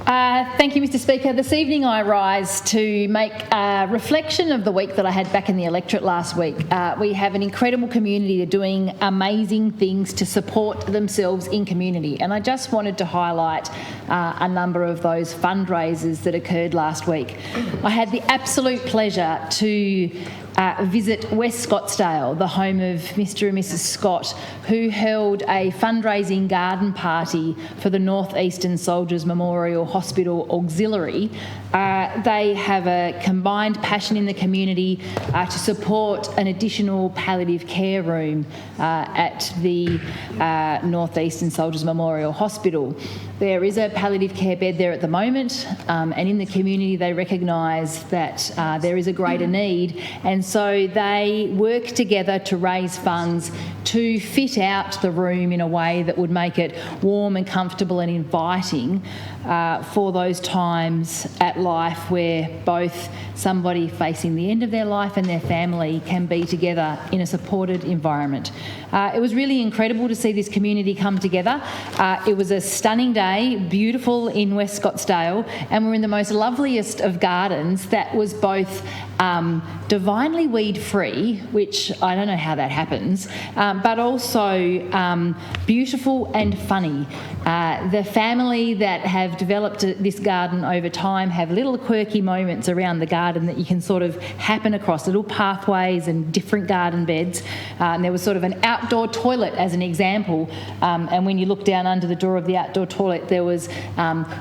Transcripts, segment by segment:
Thank you, Mr Speaker. This evening I rise to make a reflection of the week that I had back in the electorate last week. We have an incredible community. They're doing amazing things to support themselves in community, and I just wanted to highlight a number of those fundraisers that occurred last week. I had the absolute pleasure to visit West Scottsdale, the home of Mr and Mrs Scott, who held a fundraising garden party for the North Eastern Soldiers Memorial Hospital Auxiliary. They have a combined passion in the community to support an additional palliative care room at the North Eastern Soldiers Memorial Hospital. There is a palliative care bed there at the moment, and in the community they recognise that there is a greater need, and so they work together to raise funds to fit out the room in a way that would make it warm and comfortable and inviting for those times at life where both somebody facing the end of their life and their family can be together in a supported environment. It was really incredible to see this community come together. It was a stunning day, beautiful in West Scottsdale, and we're in the most loveliest of gardens that was both divinely weed-free, which I don't know how that happens, but also beautiful and funny. The family that have developed this garden over time have little quirky moments around the garden that you can sort of happen across, little pathways and different garden beds. And there was sort of an outdoor toilet as an example, and when you look down under the door of the outdoor toilet there was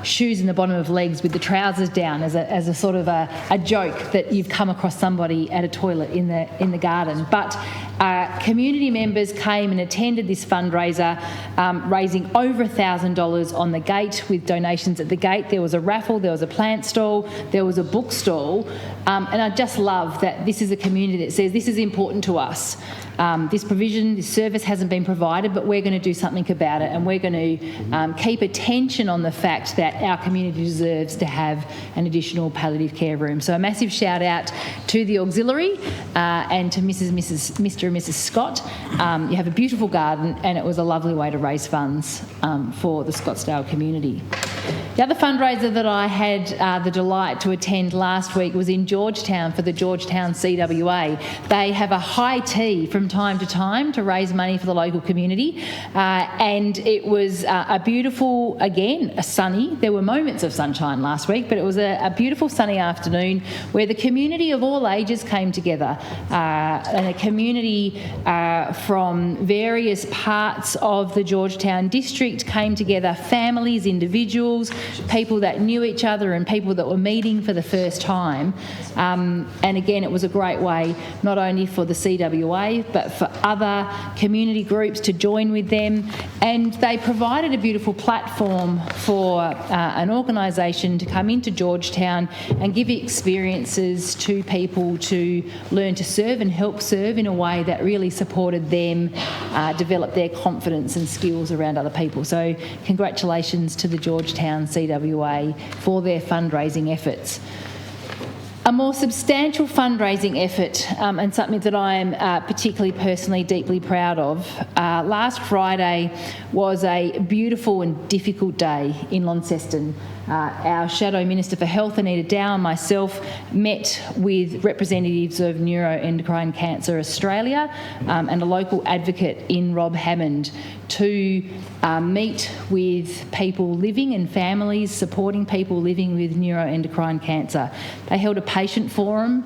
shoes in the bottom of legs with the trousers down as a sort of a joke that you've come across somebody at a toilet in the garden. But community members came and attended this fundraiser, raising over $1,000 on the gate with donations at the gate. There was a raffle, there was a plant stall, there was a book stall, and I just love that this is a community that says this is important to us. This provision, this service hasn't been provided, but we're going to do something about it, and we're going to keep attention on the fact that our community deserves to have an additional palliative care room. So a massive shout out to the auxiliary and to Mr and Mrs Scott. You have a beautiful garden, and it was a lovely way to raise funds for the Scottsdale community. The other fundraiser that I had the delight to attend last week was in Georgetown for the Georgetown CWA. They have a high tea from time to time to raise money for the local community, and it was a beautiful, again, a sunny, there were moments of sunshine last week, but it was a beautiful sunny afternoon where the community of all ages came together, and a community from various parts of the Georgetown district came together, families, individuals, people that knew each other and people that were meeting for the first time. And again, it was a great way not only for the CWA but for other community groups to join with them, and they provided a beautiful platform for an organisation to come into Georgetown and give experiences to people to learn to serve and help serve in a way that really supported them develop their confidence and skills around other people. So congratulations to the Georgetown CWA for their fundraising efforts. A more substantial fundraising effort, and something that I am particularly personally deeply proud of, last Friday was a beautiful and difficult day in Launceston. Our Shadow Minister for Health, Anita Dow, and myself met with representatives of Neuroendocrine Cancer Australia and a local advocate in Rob Hammond to meet with people living and families supporting people living with neuroendocrine cancer. They held a patient forum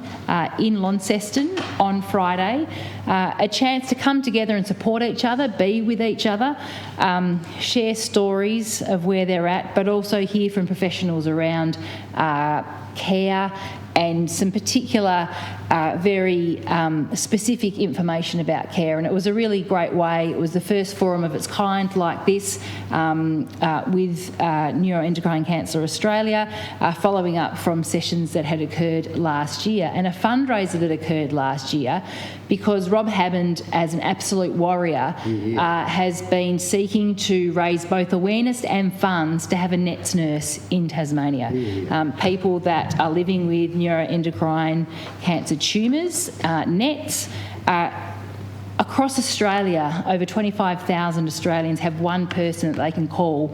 in Launceston on Friday, a chance to come together and support each other, be with each other, share stories of where they're at, but also hear from professionals around care and some particular very specific information about care. And it was a really great way. It was the first forum of its kind like this with Neuroendocrine Cancer Australia, following up from sessions that had occurred last year and a fundraiser that occurred last year, because Rob Hammond, as an absolute warrior, has been seeking to raise both awareness and funds to have a NETS nurse in Tasmania. People that are living with neuroendocrine cancer tumours, NETS, across Australia, over 25,000 Australians have one person that they can call,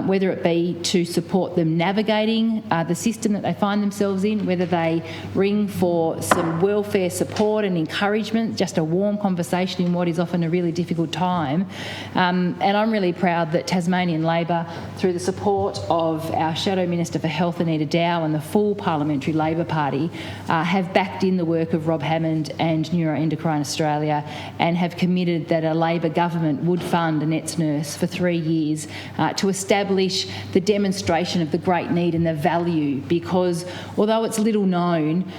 whether it be to support them navigating the system that they find themselves in, whether they ring for some welfare support and encouragement, just a warm conversation in what is often a really difficult time. And I'm really proud that Tasmanian Labor, through the support of our Shadow Minister for Health, Anita Dow, and the full Parliamentary Labor Party, have backed in the work of Rob Hammond and Neuroendocrine Australia and have committed that a Labor government would fund Annette's Nurse for 3 years to establish the demonstration of the great need and the value, because although it's little known,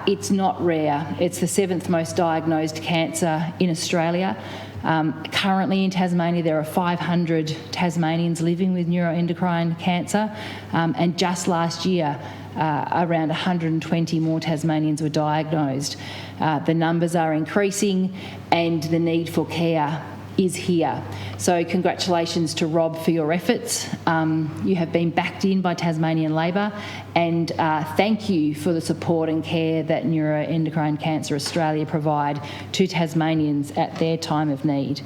it's not rare. It's the 7th most diagnosed cancer in Australia. Currently in Tasmania there are 500 Tasmanians living with neuroendocrine cancer, and just last year around 120 more Tasmanians were diagnosed. The numbers are increasing and the need for care is here. So congratulations to Rob for your efforts. You have been backed in by Tasmanian Labor, and thank you for the support and care that Neuroendocrine Cancer Australia provide to Tasmanians at their time of need.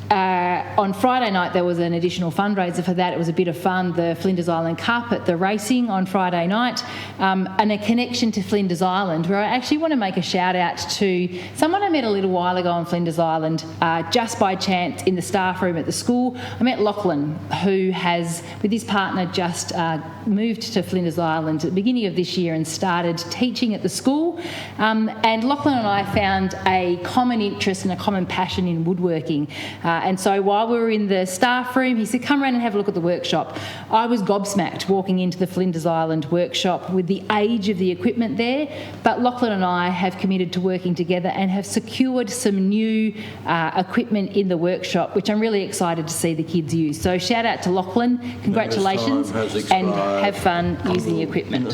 On Friday night there was an additional fundraiser for that. It was a bit of fun, the Flinders Island Cup at the racing on Friday night, and a connection to Flinders Island, where I actually want to make a shout out to someone I met a little while ago on Flinders Island, just by chance in the staff room at the school. I met Lachlan, who has, with his partner, just moved to Flinders Island at the beginning of this year and started teaching at the school. And Lachlan and I found a common interest and a common passion in woodworking. And so while we were in the staff room, he said, come around and have a look at the workshop. I was gobsmacked walking into the Flinders Island workshop with the age of the equipment there, but Lachlan and I have committed to working together and have secured some new equipment in the workshop, which I'm really excited to see the kids use. So shout out to Lachlan, congratulations, and have fun using the equipment.